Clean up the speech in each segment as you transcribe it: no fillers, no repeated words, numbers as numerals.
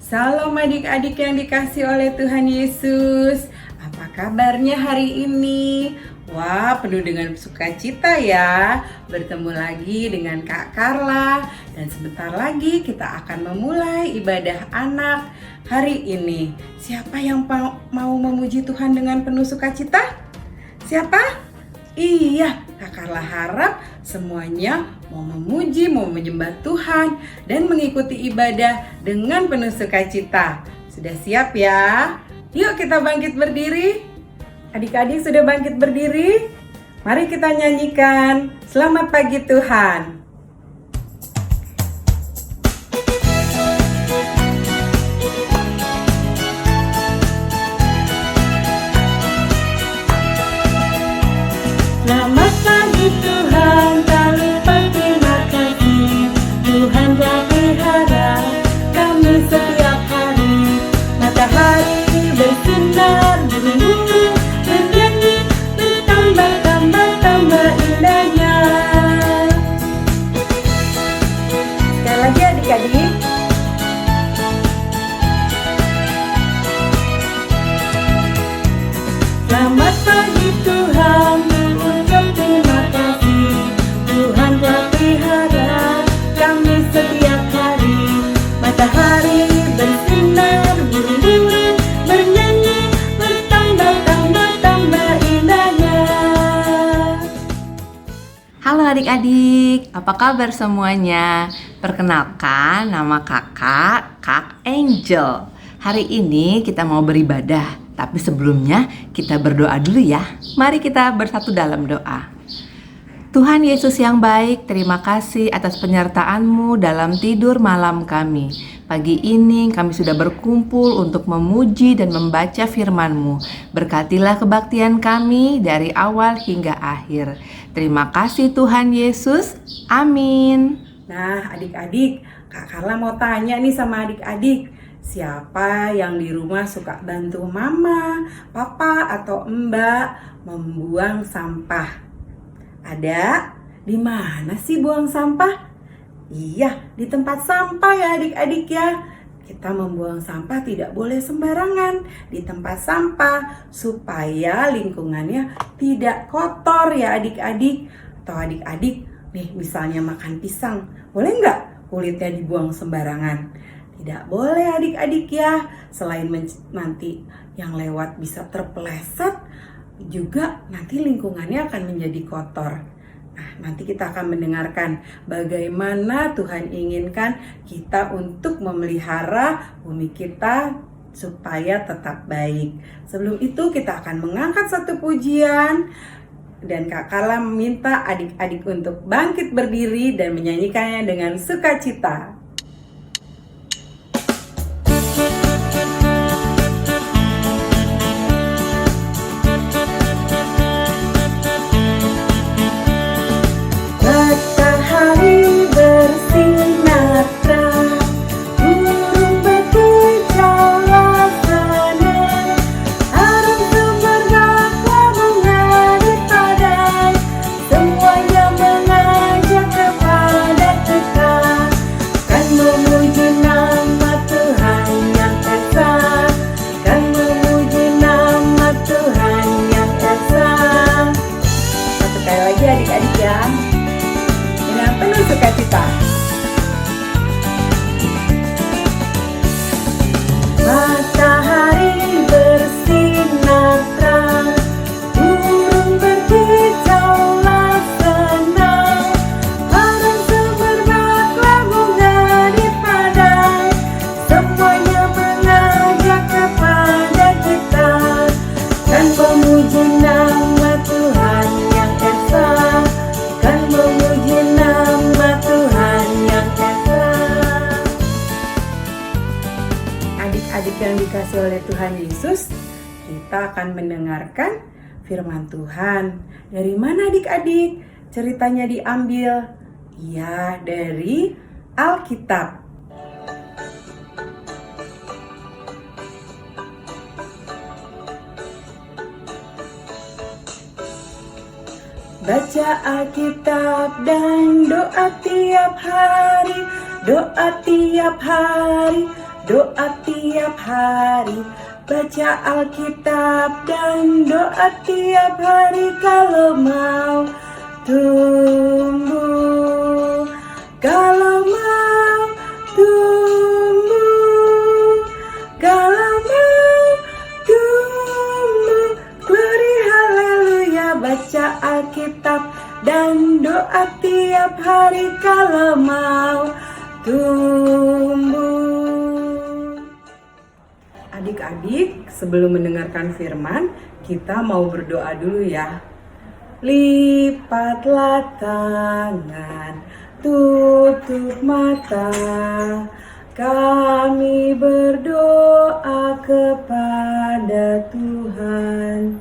Salam adik-adik yang dikasih oleh Tuhan Yesus. Apa kabarnya hari ini? Wah, penuh dengan sukacita ya. Bertemu lagi dengan Kak Carla. Dan sebentar lagi kita akan memulai ibadah anak hari ini. Siapa yang mau memuji Tuhan dengan penuh sukacita? Siapa? Iya, Kak Carla harap semuanya mau memuji, mau menyembah Tuhan dan mengikuti ibadah dengan penuh sukacita. Sudah siap ya? Yuk kita bangkit berdiri. Adik-adik sudah bangkit berdiri? Mari kita nyanyikan Selamat Pagi Tuhan. Selamat pagi Tuhan, kami berterima kasih. Tuhan telah pelihara kami setiap hari. Matahari bersinar, burung-burung bernyanyi, bertambah indahnya. Sekali lagi adik-adik. Selamat pagi Tuhan, mengucap terima kasih. Tuhan telah pelihara kami setiap hari. Matahari bersinar, burung-burung bernyanyi, bertambah indahnya. Halo adik-adik, apa kabar semuanya? Perkenalkan, nama kakak, Kak Angel. Hari ini kita mau beribadah, tapi sebelumnya kita berdoa dulu ya. Mari kita bersatu dalam doa. Tuhan Yesus yang baik, terima kasih atas penyertaan-Mu dalam tidur malam kami. Pagi ini kami sudah berkumpul untuk memuji dan membaca firman-Mu. Berkatilah kebaktian kami dari awal hingga akhir. Terima kasih Tuhan Yesus. Amin. Nah adik-adik, Kak Carla mau tanya nih sama adik-adik. Siapa yang di rumah suka bantu mama, papa, atau mbak membuang sampah? Ada? Di mana sih buang sampah? Iya, di tempat sampah ya adik-adik ya. Kita membuang sampah tidak boleh sembarangan di tempat sampah supaya lingkungannya tidak kotor ya adik-adik. Atau adik-adik nih misalnya makan pisang, boleh nggak kulitnya dibuang sembarangan? Tidak boleh adik-adik ya. Selain nanti yang lewat bisa terpeleset, juga nanti lingkungannya akan menjadi kotor. Nah, nanti kita akan mendengarkan bagaimana Tuhan inginkan kita untuk memelihara bumi kita supaya tetap baik. Sebelum itu kita akan mengangkat satu pujian. Dan Kak Carla meminta adik-adik untuk bangkit berdiri dan menyanyikannya dengan sukacita. Matahari bersinar terang, burung berkicaulah senang, harum semerbak bunga di padang, semuanya mengajak kepada kita, kan memuji nama Tuhan yang esa, kan memuji nama Tuhan yang esa. Satu kali lagi adik-adik ya. Dengan penuh sukacita. Matahari bersinar terang, burung berkicaulah senang, harum semerbak bunga di padang, semuanya mengajak kepada kita, kan memuji nama Tuhan yang esa, kan memuji nama Tuhan yang esa. Adik-adik yang dikasih oleh Tuhan Yesus, kita akan mendengarkan firman Tuhan. Dari mana adik-adik? Ceritanya diambil? Ya, dari Alkitab. Baca Alkitab dan doa tiap hari, doa tiap hari, berdoa tiap hari, baca Alkitab dan doa tiap hari kalau mau tumbuh, kalau mau tumbuh, kalau mau tumbuh. Glory haleluya, baca Alkitab dan doa tiap hari kalau mau tumbuh. Adik-adik, sebelum mendengarkan firman, kita mau berdoa dulu ya. Lipatlah tangan, tutup mata, kami berdoa kepada Tuhan.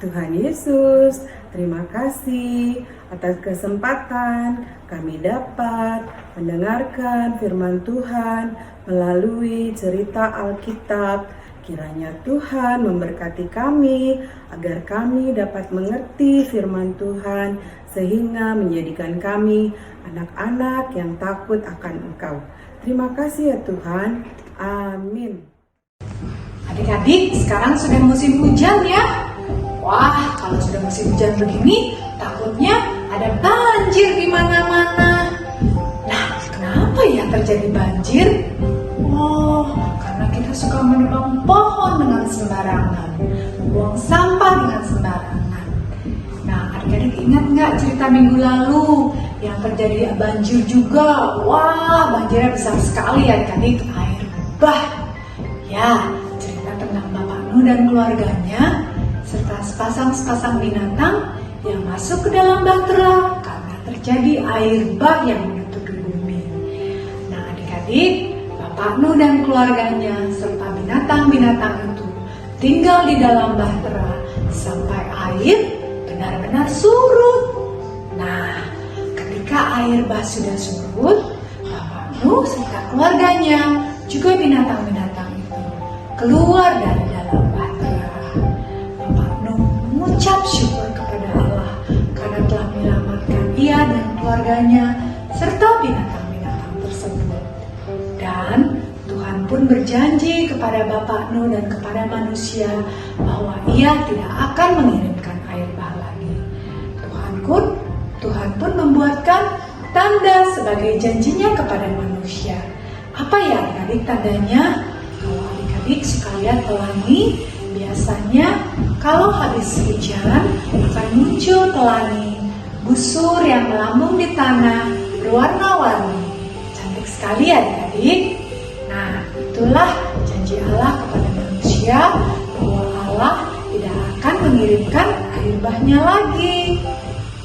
Tuhan Yesus, terima kasih atas kesempatan kami dapat mendengarkan firman Tuhan melalui cerita Alkitab. Kiranya Tuhan memberkati kami agar kami dapat mengerti firman Tuhan sehingga menjadikan kami anak-anak yang takut akan Engkau. Terima kasih ya Tuhan. Amin. Adik-adik, sekarang sudah musim hujan ya. Wah, kalau sudah musim hujan begini, takutnya ada banjir di mana-mana. Nah, kenapa ya terjadi banjir? Oh, karena kita suka menebang pohon dengan sembarangan, buang sampah dengan sembarangan. Nah, adik-adik ingat nggak cerita minggu lalu yang terjadi banjir juga? Wah, banjirnya besar sekali ya adik-adik, air bah. Ya, cerita tentang Bapak Nuh dan keluarganya serta sepasang binatang yang masuk ke dalam bahtera karena terjadi air bah yang menutupi bumi. Nah, adik-adik, Bapak Nuh dan keluarganya serta binatang-binatang itu tinggal di dalam bahtera sampai air benar-benar surut. Nah, ketika air bah sudah surut, Bapak Nuh serta keluarganya juga binatang-binatang itu keluar dari dalam bahtera. Bapak Nuh mengucap syukur kepada Allah karena telah menyelamatkan ia dan keluarganya serta binatang-binatang tersebut. Dan Tuhan pun berjanji kepada Bapak Nuh dan kepada manusia bahwa ia tidak akan mengirimkan air bah lagi. Tuhan pun membuatkan tanda sebagai janjinya kepada manusia. Apa ya adik-adik tandanya? Kalau adik-adik suka lihat pelangi, biasanya kalau habis hujan akan muncul pelangi busur yang melambung di tanah berwarna-warni. Cantik sekali ya adik-adik. Nah, itulah janji Allah kepada manusia bahwa Allah tidak akan mengirimkan air bahnya lagi.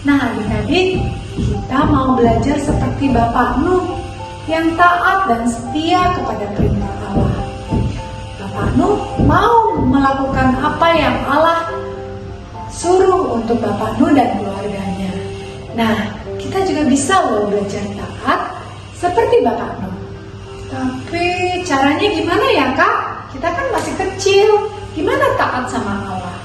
Nah, adik-adik, kita mau belajar seperti Bapak Nuh yang taat dan setia kepada perintah Allah. Bapak Nuh mau melakukan apa yang Allah suruh untuk Bapak Nuh dan keluarganya. Nah, kita juga bisa loh belajar taat seperti Bapak Nuh. Tapi caranya gimana ya Kak? Kita kan masih kecil, gimana taat sama Allah?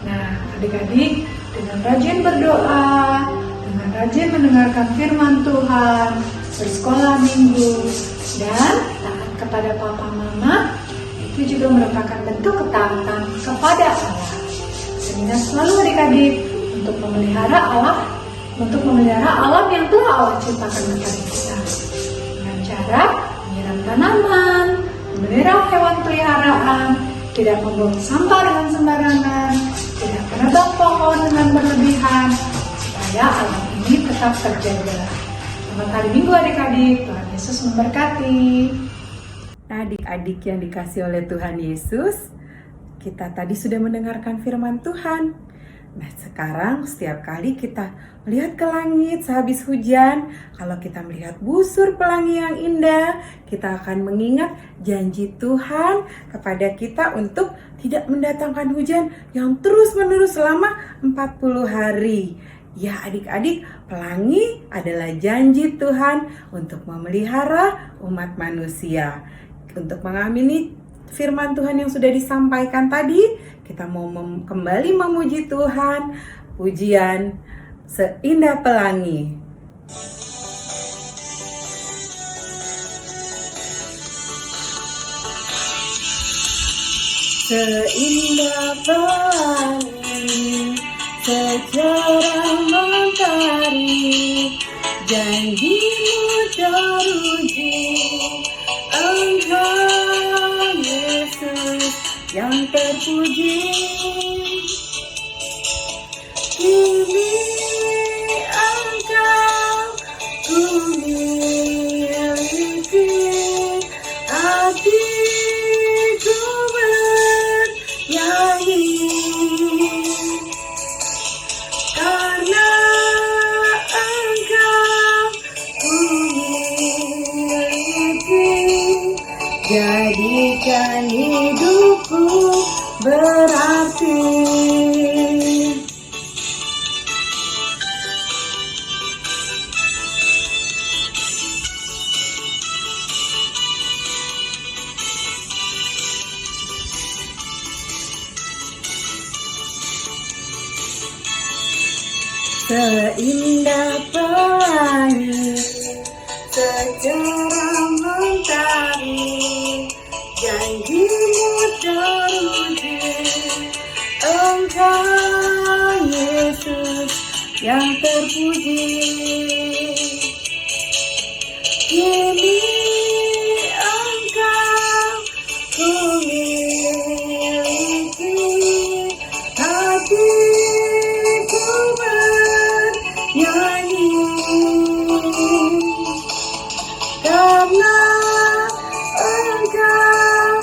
Nah, adik-adik, dengan rajin berdoa, dengan rajin mendengarkan firman Tuhan, bersekolah minggu, dan taat kepada papa mama, itu juga merupakan bentuk ketaatan kepada Allah. Sehingga selalu adik-adik untuk memelihara alam yang telah Allah ciptakan kepada kita. Dengan cara menyiram tanaman, memelihara hewan peliharaan, tidak membuang sampah dengan sembarangan, tidak menebang pohon dengan berlebihan, supaya alam ini tetap terjaga. Selamat hari Minggu adik-adik, Tuhan Yesus memberkati. Nah, adik-adik yang dikasih oleh Tuhan Yesus, kita tadi sudah mendengarkan firman Tuhan. Nah, sekarang setiap kali kita melihat ke langit sehabis hujan, kalau kita melihat busur pelangi yang indah, kita akan mengingat janji Tuhan kepada kita untuk tidak mendatangkan hujan yang terus-menerus selama 40 hari. Ya adik-adik, pelangi adalah janji Tuhan untuk memelihara umat manusia. Untuk mengamini firman Tuhan yang sudah disampaikan tadi, kita mau kembali memuji Tuhan, pujian seindah pelangi. Seindah pelangi, secerah mentari, janjimu teruji. Engkau Yesus yang terpuji. Kini Engkau ku miliki, hatiku bernyanyi, karena Engkau ku miliki. Jadikan hidupku berarti. Seindah pelangi, secerah mentari, janjimu teruji. Engkau Yesus yang terpuji. Kini Engkau ku miliki, hatiku bernyanyi, karena Engkau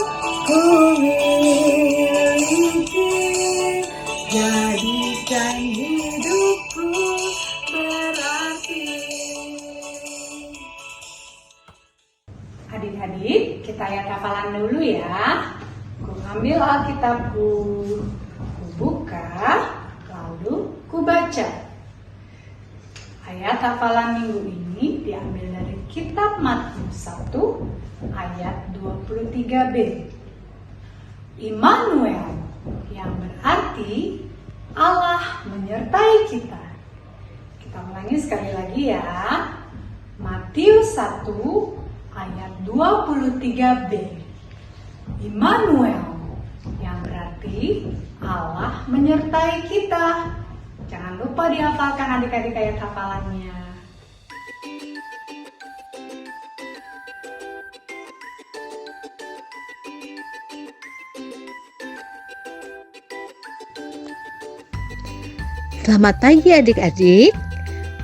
ku miliki. Jadikan hidupku berarti. Adik-adik, kita ayat hafalan dulu ya. Ku ambil Alkitabku, ku buka, lalu ku baca. Ayat hafalan minggu ini diambil dari kitab Matius 1 ayat 23b. Immanuel, yang berarti Allah menyertai kita. Kita ulangi sekali lagi ya. Matius 1 ayat 23b. Immanuel, yang berarti Allah menyertai kita. Jangan lupa dihafalkan adik-adik ayat hafalannya. Selamat pagi adik-adik.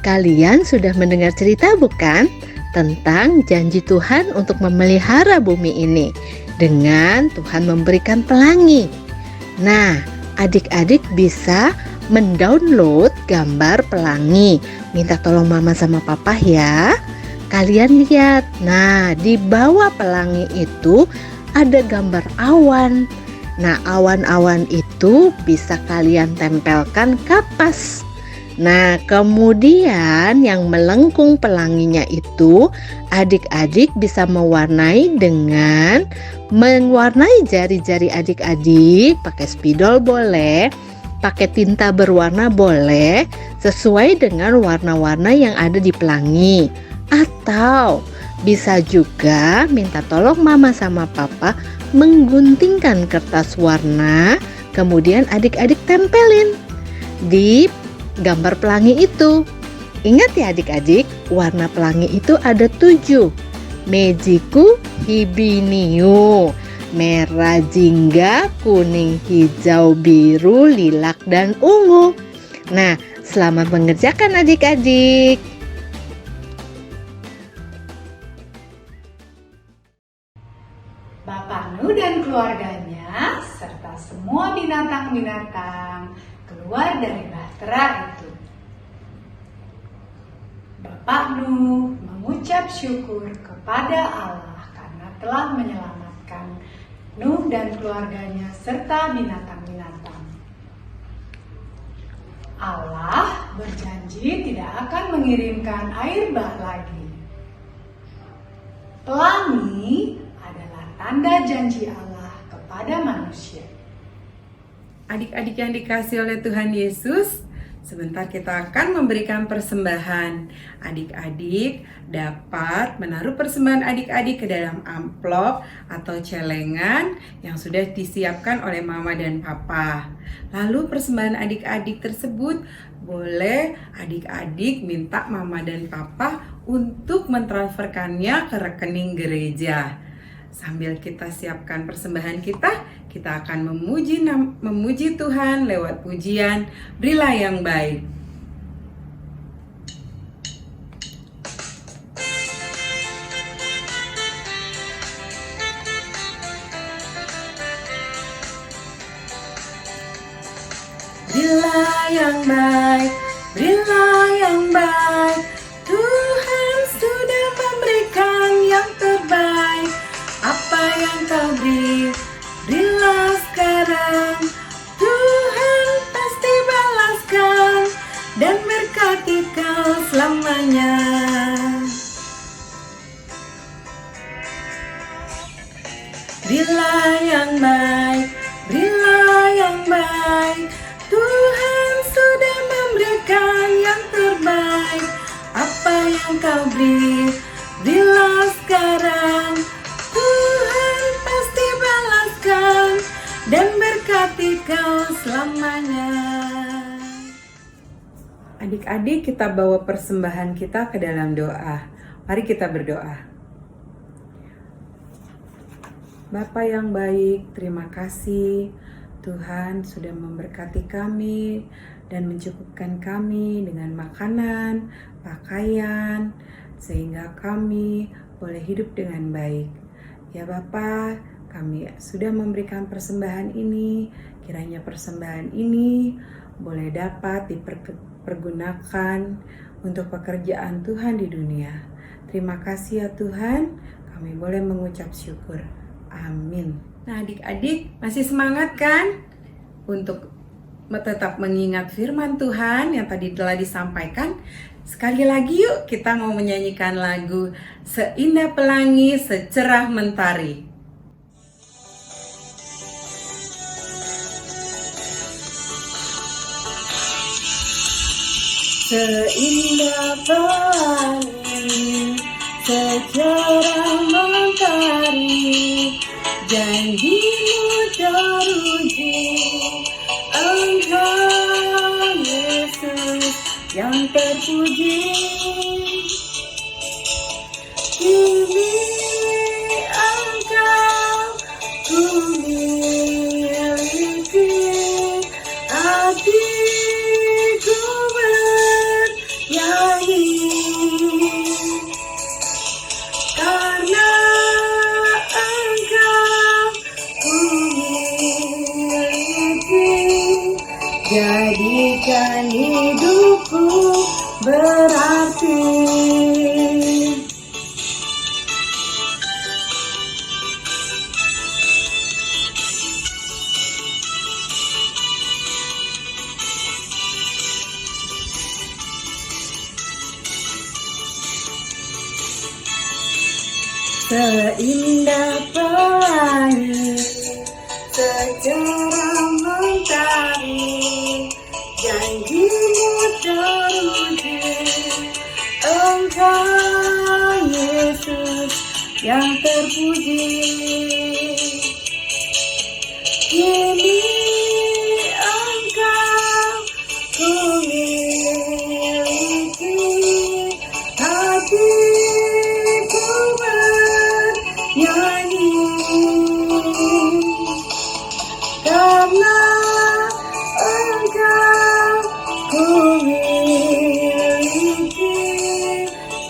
Kalian sudah mendengar cerita bukan? Tentang janji Tuhan untuk memelihara bumi ini dengan Tuhan memberikan pelangi. Nah, adik-adik bisa mendownload gambar pelangi. Minta tolong mama sama papa ya. Kalian lihat. Nah, di bawah pelangi itu ada gambar awan. Nah, awan-awan itu bisa kalian tempelkan kapas. Nah, kemudian yang melengkung pelanginya itu adik-adik bisa mewarnai dengan mewarnai jari-jari adik-adik, pakai spidol boleh, pakai tinta berwarna boleh, sesuai dengan warna-warna yang ada di pelangi. Atau bisa juga minta tolong mama sama papa mengguntingkan kertas warna, kemudian adik-adik tempelin di gambar pelangi itu. Ingat ya adik-adik, warna pelangi itu ada 7. Mejiku hibiniu, merah, jingga, kuning, hijau, biru, lilac, dan ungu. Nah, selamat mengerjakan adik-adik. Bapak Nu dan keluarganya serta semua binatang-binatang keluar dari bahtera itu. Bapak Nuh mengucap syukur kepada Allah karena telah menyelamatkan Nuh dan keluarganya serta binatang-binatang. Allah berjanji tidak akan mengirimkan air bah lagi. Pelangi adalah tanda janji Allah kepada manusia. Adik-adik yang dikasihi oleh Tuhan Yesus, Sebentar kita akan memberikan persembahan. Adik-adik dapat menaruh persembahan adik-adik ke dalam amplop atau celengan yang sudah disiapkan oleh mama dan papa. Lalu persembahan adik-adik tersebut boleh adik-adik minta mama dan papa untuk mentransferkannya ke rekening gereja. Sambil kita siapkan persembahan kita akan memuji Tuhan lewat pujian Berilah yang Baik. Berilah yang baik, berilah yang baik, Tuhan sudah memberikan yang terbaik. Apa yang kau beri, berilah sekarang, Tuhan pasti balaskan dan berkati kau selamanya. Berilah yang baik, berilah yang baik, Tuhan sudah memberikan yang terbaik. Apa yang kau beri, berilah sekarang, Tuhan pasti balaskan dan berkati kau selamanya. Adik-adik, kita bawa persembahan kita ke dalam doa. Mari kita berdoa. Bapa yang baik, terima kasih Tuhan sudah memberkati kami dan mencukupkan kami dengan makanan, pakaian, sehingga kami boleh hidup dengan baik. Ya Bapa, kami sudah memberikan persembahan ini, kiranya persembahan ini boleh dapat dipergunakan untuk pekerjaan Tuhan di dunia. Terima kasih ya Tuhan, kami boleh mengucap syukur. Amin. Nah adik-adik masih semangat kan untuk tetap mengingat firman Tuhan yang tadi telah disampaikan? Sekali lagi yuk kita mau menyanyikan lagu Seindah Pelangi Secerah Mentari. Seindah pelangi secerah mentari, janjimu teruji, Engkau Yesus yang terpuji. Kini Engkau ku miliki, hatiku bernyanyi, karena Engkau ku miliki. Jadikan hidupku berarti. Seindah pelangi secerah mentari, janjimu teruji, Engkau Yesus yang terpuji. Kini Engkau ku miliki, hatiku bernyanyi, karena Engkau ku miliki.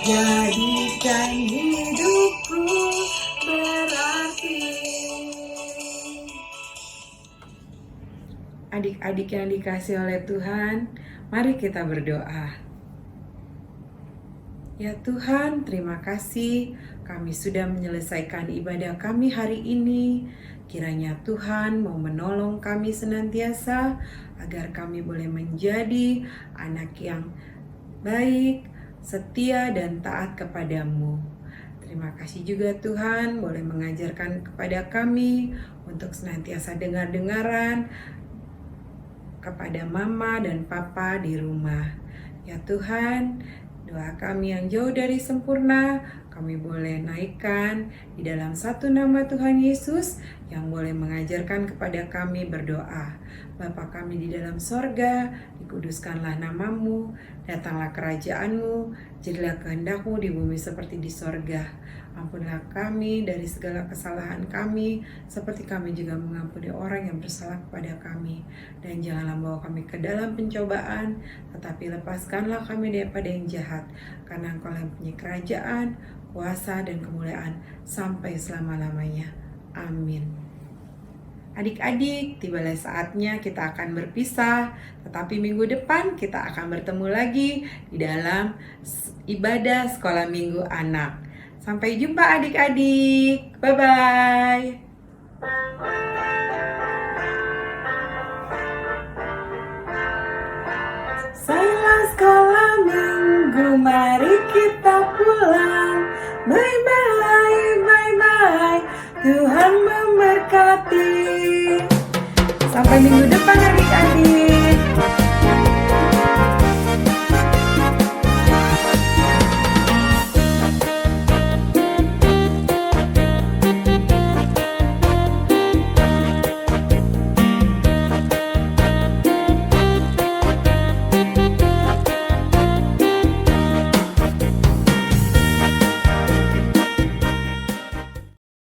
Jadikan hidupku berarti. Adik-adik yang dikasihi oleh Tuhan, mari kita berdoa. Ya Tuhan, terima kasih kami sudah menyelesaikan ibadah kami hari ini. Kiranya Tuhan mau menolong kami senantiasa agar kami boleh menjadi anak yang baik, setia dan taat kepadamu. Terima kasih juga Tuhan boleh mengajarkan kepada kami untuk senantiasa dengar-dengaran kepada mama dan papa di rumah. Ya Tuhan, doa kami yang jauh dari sempurna, kami boleh naikkan di dalam satu nama Tuhan Yesus yang boleh mengajarkan kepada kami berdoa. Bapa kami di dalam sorga, dikuduskanlah namamu, datanglah kerajaanmu, jadilah kehendakmu di bumi seperti di sorga. Ampunilah kami dari segala kesalahan kami, seperti kami juga mengampuni orang yang bersalah kepada kami. Dan janganlah bawa kami ke dalam pencobaan, tetapi lepaskanlah kami daripada yang jahat, karena Engkau yang punya kerajaan, kuasa, dan kemuliaan sampai selama-lamanya. Amin. Adik-adik, tibalah saatnya kita akan berpisah, tetapi minggu depan kita akan bertemu lagi di dalam ibadah sekolah minggu anak. Sampai jumpa adik-adik. Bye-bye. Selesai sekolah minggu, mari kita pulang. Bye-bye, bye-bye. Tuhan memberkati. Sampai minggu depan adik-adik.